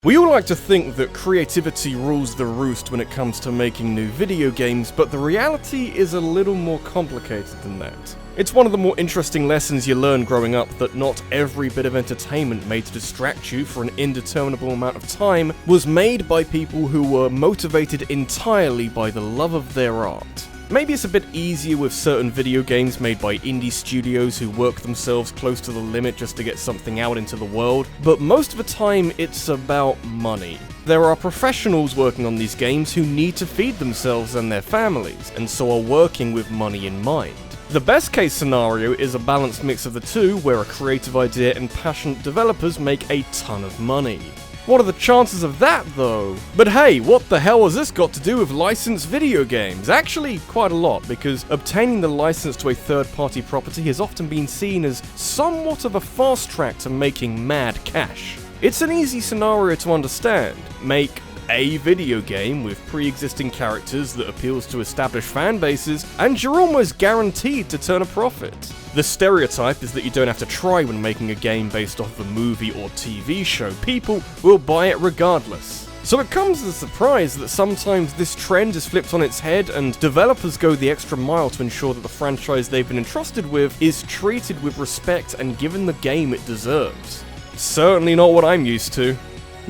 We all like to think that creativity rules the roost when it comes to making new video games, but the reality is a little more complicated than that. It's one of the more interesting lessons you learn growing up that not every bit of entertainment made to distract you for an indeterminable amount of time was made by people who were motivated entirely by the love of their art. Maybe it's a bit easier with certain video games made by indie studios who work themselves close to the limit just to get something out into the world, but most of the time it's about money. There are professionals working on these games who need to feed themselves and their families, and so are working with money in mind. The best case scenario is a balanced mix of the two, where a creative idea and passionate developers make a ton of money. What are the chances of that, though? But hey, what the hell has this got to do with licensed video games? Actually, quite a lot, because obtaining the license to a third-party property has often been seen as somewhat of a fast track to making mad cash. It's an easy scenario to understand. Make a video game with pre-existing characters that appeals to established fan bases, and you're almost guaranteed to turn a profit. The stereotype is that you don't have to try when making a game based off of a movie or TV show. People will buy it regardless. So it comes as a surprise that sometimes this trend is flipped on its head and developers go the extra mile to ensure that the franchise they've been entrusted with is treated with respect and given the game it deserves. Certainly not what I'm used to.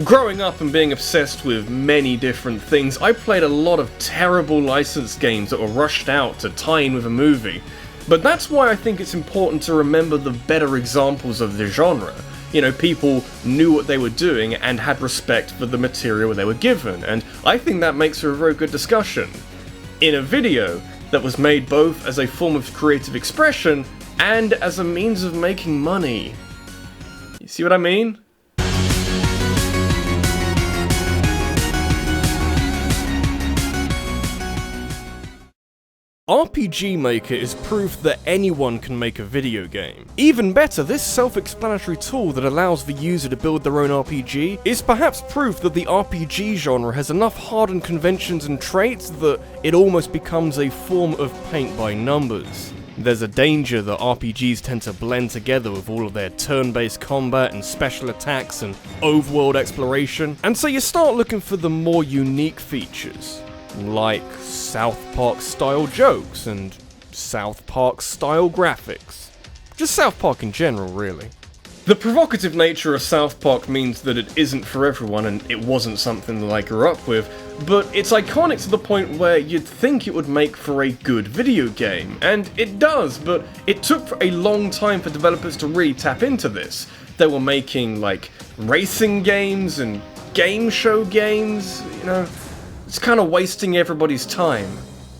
Growing up and being obsessed with many different things, I played a lot of terrible licensed games that were rushed out to tie in with a movie. But that's why I think it's important to remember the better examples of the genre. You know, people knew what they were doing and had respect for the material they were given, and I think that makes for a very good discussion. In a video that was made both as a form of creative expression and as a means of making money. You see what I mean? RPG Maker is proof that anyone can make a video game. Even better, this self-explanatory tool that allows the user to build their own RPG is perhaps proof that the RPG genre has enough hardened conventions and traits that it almost becomes a form of paint by numbers. There's a danger that RPGs tend to blend together with all of their turn-based combat and special attacks and overworld exploration, and so you start looking for the more unique features, like South Park style jokes and South Park style graphics. Just South Park in general, really. The provocative nature of South Park means that it isn't for everyone and it wasn't something that I grew up with, but it's iconic to the point where you'd think it would make for a good video game, and it does, but it took a long time for developers to really tap into this. They were making, like, racing games and game show games, you know. It's kind of wasting everybody's time.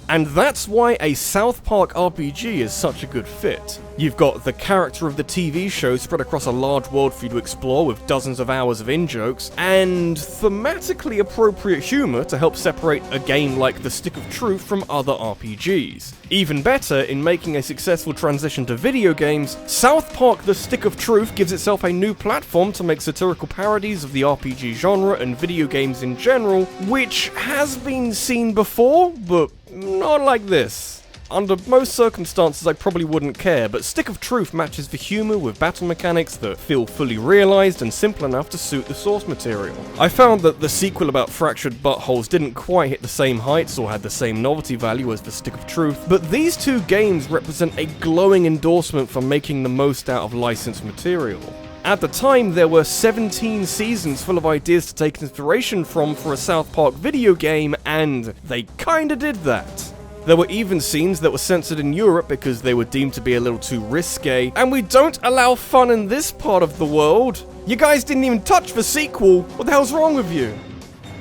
And that's why a South Park RPG is such a good fit. You've got the character of the TV show spread across a large world for you to explore with dozens of hours of in-jokes, and thematically appropriate humor to help separate a game like The Stick of Truth from other RPGs. Even better, in making a successful transition to video games, South Park The Stick of Truth gives itself a new platform to make satirical parodies of the RPG genre and video games in general, which has been seen before, but not like this. Under most circumstances I probably wouldn't care, but Stick of Truth matches the humour with battle mechanics that feel fully realised and simple enough to suit the source material. I found that the sequel about fractured buttholes didn't quite hit the same heights or had the same novelty value as the Stick of Truth, but these two games represent a glowing endorsement for making the most out of licensed material. At the time, there were 17 seasons full of ideas to take inspiration from for a South Park video game, and they kinda did that. There were even scenes that were censored in Europe because they were deemed to be a little too risque, and we don't allow fun in this part of the world. You guys didn't even touch the sequel. What the hell's wrong with you?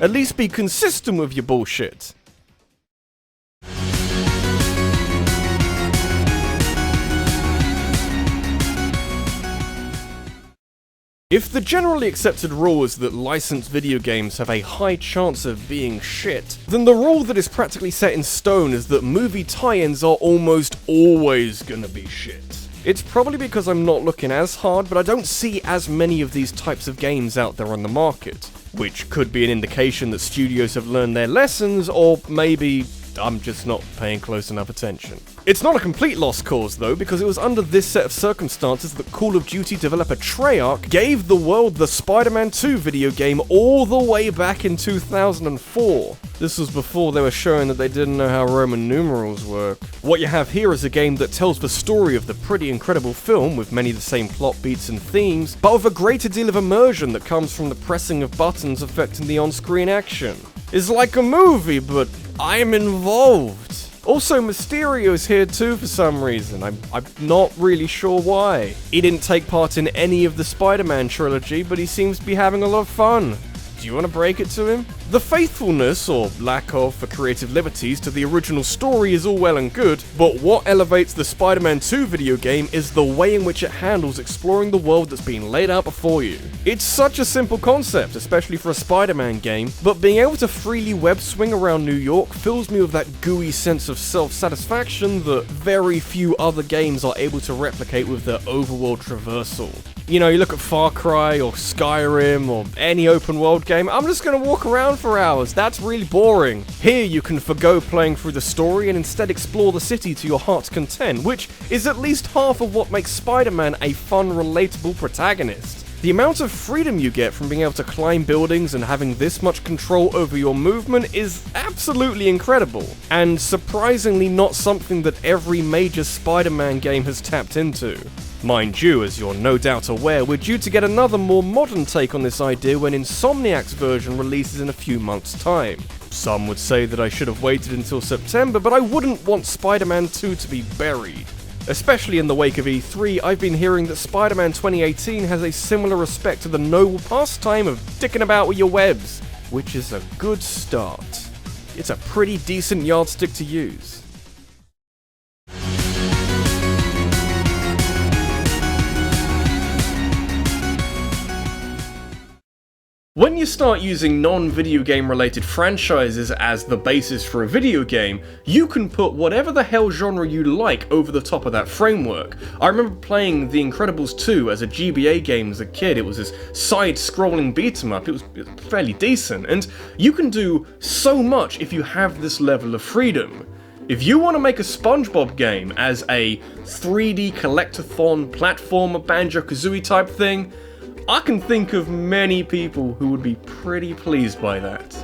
At least be consistent with your bullshit. If the generally accepted rule is that licensed video games have a high chance of being shit, then the rule that is practically set in stone is that movie tie-ins are almost always gonna be shit. It's probably because I'm not looking as hard, but I don't see as many of these types of games out there on the market, which could be an indication that studios have learned their lessons, or maybe I'm just not paying close enough attention. It's not a complete lost cause though, because it was under this set of circumstances that Call of Duty developer Treyarch gave the world the Spider-Man 2 video game all the way back in 2004. This was before they were showing that they didn't know how Roman numerals work. What you have here is a game that tells the story of the pretty incredible film, with many of the same plot beats and themes, but with a greater deal of immersion that comes from the pressing of buttons affecting the on-screen action. It's like a movie, but I'm involved. Also, Mysterio's here too for some reason. I'm not really sure why. He didn't take part in any of the Spider-Man trilogy, but he seems to be having a lot of fun. Do you want to break it to him? The faithfulness, or lack of, for creative liberties to the original story is all well and good, but what elevates the Spider-Man 2 video game is the way in which it handles exploring the world that's been laid out before you. It's such a simple concept, especially for a Spider-Man game, but being able to freely web swing around New York fills me with that gooey sense of self-satisfaction that very few other games are able to replicate with their overworld traversal. You know, you look at Far Cry or Skyrim or any open world game, I'm just gonna walk around for hours, that's really boring. Here you can forgo playing through the story and instead explore the city to your heart's content, which is at least half of what makes Spider-Man a fun, relatable protagonist. The amount of freedom you get from being able to climb buildings and having this much control over your movement is absolutely incredible, and surprisingly not something that every major Spider-Man game has tapped into. Mind you, as you're no doubt aware, we're due to get another more modern take on this idea when Insomniac's version releases in a few months' time. Some would say that I should have waited until September, but I wouldn't want Spider-Man 2 to be buried. Especially in the wake of E3, I've been hearing that Spider-Man 2018 has a similar respect to the noble pastime of dicking about with your webs, which is a good start. It's a pretty decent yardstick to use. When you start using non-video game related franchises as the basis for a video game, you can put whatever the hell genre you like over the top of that framework. I remember playing The Incredibles 2 as a GBA game as a kid. It was this side-scrolling beat-em-up. It was fairly decent, and you can do so much if you have this level of freedom. If you want to make a Spongebob game as a 3D collectathon platformer Banjo-Kazooie type thing, I can think of many people who would be pretty pleased by that.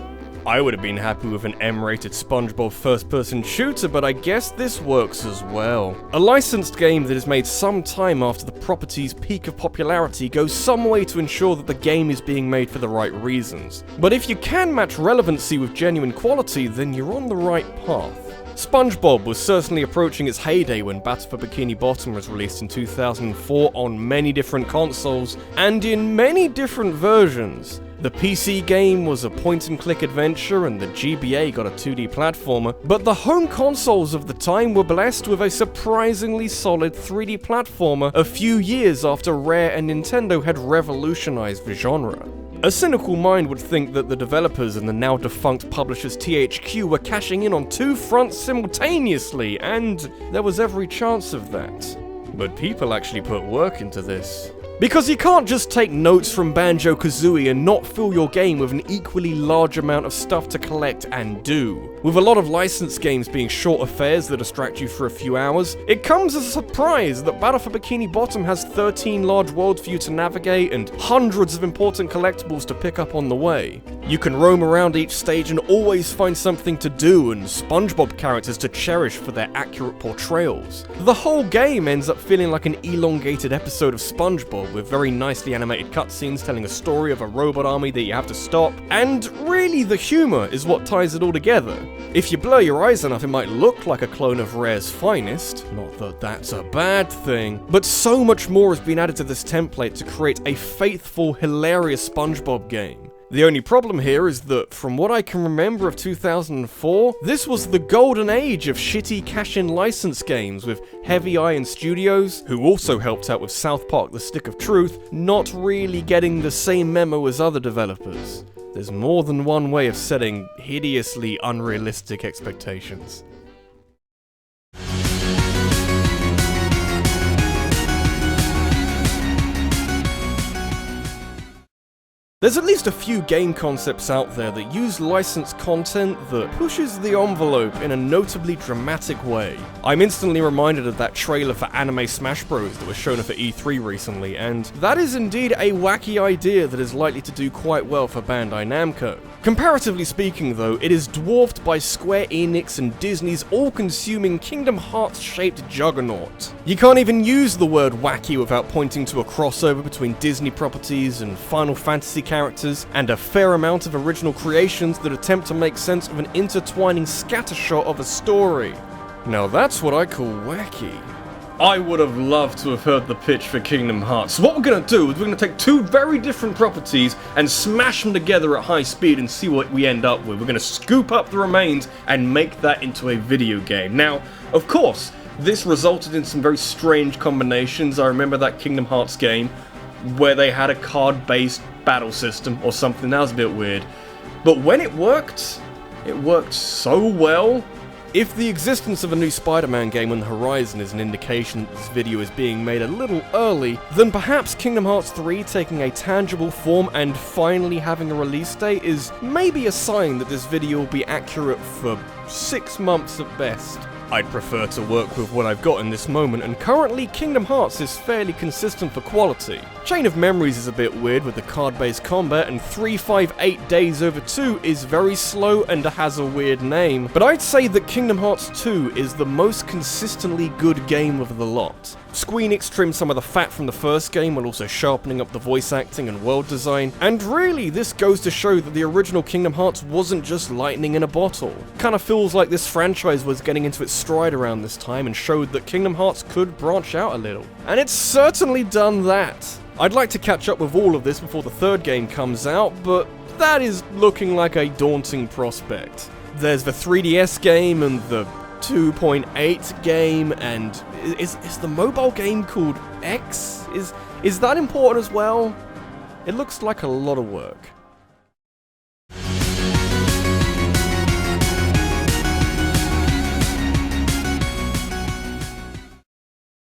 I would have been happy with an M-rated Spongebob first-person shooter, but I guess this works as well. A licensed game that is made some time after the property's peak of popularity goes some way to ensure that the game is being made for the right reasons. But if you can match relevancy with genuine quality, then you're on the right path. Spongebob was certainly approaching its heyday when Battle for Bikini Bottom was released in 2004 on many different consoles, and in many different versions. The PC game was a point-and-click adventure, and the GBA got a 2D platformer, but the home consoles of the time were blessed with a surprisingly solid 3D platformer a few years after Rare and Nintendo had revolutionized the genre. A cynical mind would think that the developers and the now-defunct publishers THQ were cashing in on two fronts simultaneously, and there was every chance of that. But people actually put work into this. Because you can't just take notes from Banjo-Kazooie and not fill your game with an equally large amount of stuff to collect and do. With a lot of licensed games being short affairs that distract you for a few hours, it comes as a surprise that Battle for Bikini Bottom has 13 large worlds for you to navigate and hundreds of important collectibles to pick up on the way. You can roam around each stage and always find something to do and SpongeBob characters to cherish for their accurate portrayals. The whole game ends up feeling like an elongated episode of SpongeBob, with very nicely animated cutscenes telling a story of a robot army that you have to stop, and really the humour is what ties it all together. If you blur your eyes enough, it might look like a clone of Rare's finest, not that that's a bad thing, but so much more has been added to this template to create a faithful, hilarious SpongeBob game. The only problem here is that, from what I can remember of 2004, this was the golden age of shitty cash-in license games, with Heavy Iron Studios, who also helped out with South Park: The Stick of Truth, not really getting the same memo as other developers. There's more than one way of setting hideously unrealistic expectations. There's at least a few game concepts out there that use licensed content that pushes the envelope in a notably dramatic way. I'm instantly reminded of that trailer for Anime Smash Bros. That was shown at E3 recently, and that is indeed a wacky idea that is likely to do quite well for Bandai Namco. Comparatively speaking though, it is dwarfed by Square Enix and Disney's all-consuming Kingdom Hearts-shaped juggernaut. You can't even use the word wacky without pointing to a crossover between Disney properties and Final Fantasy characters, and a fair amount of original creations that attempt to make sense of an intertwining scattershot of a story. Now that's what I call wacky. I would have loved to have heard the pitch for Kingdom Hearts. So what we're going to do is we're going to take two very different properties and smash them together at high speed and see what we end up with. We're going to scoop up the remains and make that into a video game. Now, of course, this resulted in some very strange combinations. I remember that Kingdom Hearts game where they had a card-based battle system or something. That was a bit weird. But when it worked so well. If the existence of a new Spider-Man game on the horizon is an indication that this video is being made a little early, then perhaps Kingdom Hearts 3 taking a tangible form and finally having a release date is maybe a sign that this video will be accurate for 6 months at best. I'd prefer to work with what I've got in this moment, and currently Kingdom Hearts is fairly consistent for quality. Chain of Memories is a bit weird with the card-based combat, and 358 Days Over 2 is very slow and has a weird name, but I'd say that Kingdom Hearts 2 is the most consistently good game of the lot. Squeenix trimmed some of the fat from the first game while also sharpening up the voice acting and world design, and really this goes to show that the original Kingdom Hearts wasn't just lightning in a bottle. Kinda feels like this franchise was getting into its stride around this time and showed that Kingdom Hearts could branch out a little. And it's certainly done that. I'd like to catch up with all of this before the third game comes out, but that is looking like a daunting prospect. There's the 3DS game and the 2.8 game, and is the mobile game called X? Is that important as well? It looks like a lot of work.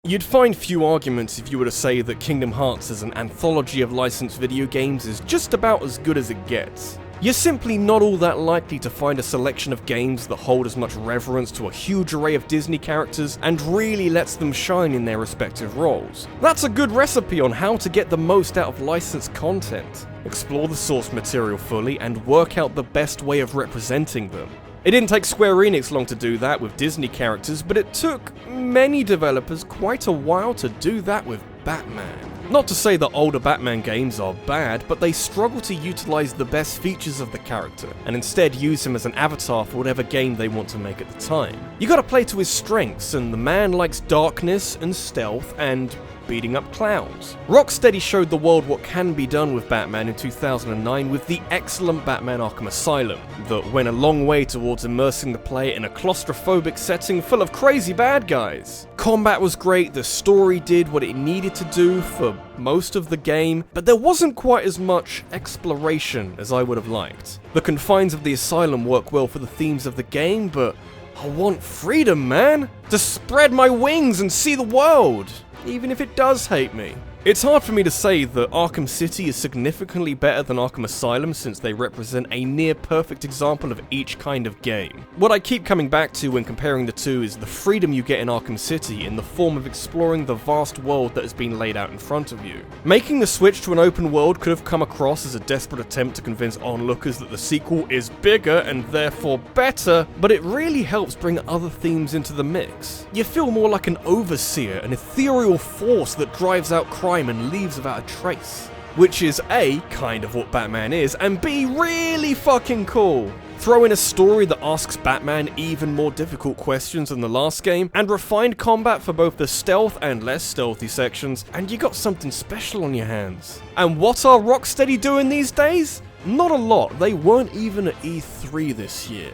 You'd find few arguments if you were to say that Kingdom Hearts as an anthology of licensed video games is just about as good as it gets. You're simply not all that likely to find a selection of games that hold as much reverence to a huge array of Disney characters and really lets them shine in their respective roles. That's a good recipe on how to get the most out of licensed content. Explore the source material fully and work out the best way of representing them. It didn't take Square Enix long to do that with Disney characters, but it took many developers quite a while to do that with Batman. Not to say that older Batman games are bad, but they struggle to utilize the best features of the character, and instead use him as an avatar for whatever game they want to make at the time. You gotta play to his strengths, and the man likes darkness and stealth and beating up clowns. Rocksteady showed the world what can be done with Batman in 2009 with the excellent Batman Arkham Asylum, that went a long way towards immersing the player in a claustrophobic setting full of crazy bad guys. Combat was great, the story did what it needed to do for most of the game, but there wasn't quite as much exploration as I would have liked. The confines of the asylum work well for the themes of the game, but I want freedom, man! To spread my wings and see the world! Even if it does hate me. It's hard for me to say that Arkham City is significantly better than Arkham Asylum since they represent a near-perfect example of each kind of game. What I keep coming back to when comparing the two is the freedom you get in Arkham City in the form of exploring the vast world that has been laid out in front of you. Making the switch to an open world could have come across as a desperate attempt to convince onlookers that the sequel is bigger and therefore better, but it really helps bring other themes into the mix. You feel more like an overseer, an ethereal force that drives out crime and leaves without a trace. Which is A, kind of what Batman is, and B, really fucking cool. Throw in a story that asks Batman even more difficult questions than the last game, and refined combat for both the stealth and less stealthy sections, and you got something special on your hands. And what are Rocksteady doing these days? Not a lot, they weren't even at E3 this year.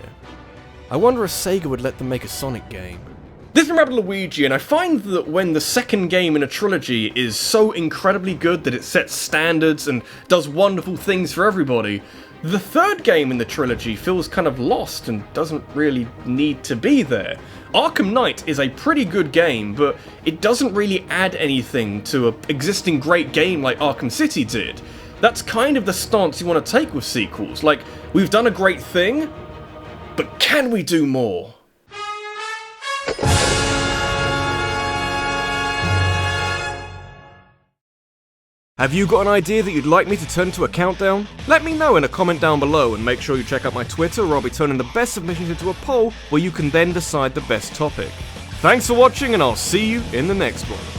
I wonder if Sega would let them make a Sonic game. This is RabbidLuigi, and I find that when the second game in a trilogy is so incredibly good that it sets standards and does wonderful things for everybody, the third game in the trilogy feels kind of lost and doesn't really need to be there. Arkham Knight is a pretty good game, but it doesn't really add anything to an existing great game like Arkham City did. That's kind of the stance you want to take with sequels. Like, we've done a great thing, but can we do more? Have you got an idea that you'd like me to turn into a countdown? Let me know in a comment down below, and make sure you check out my Twitter, where I'll be turning the best submissions into a poll where you can then decide the best topic. Thanks for watching, and I'll see you in the next one.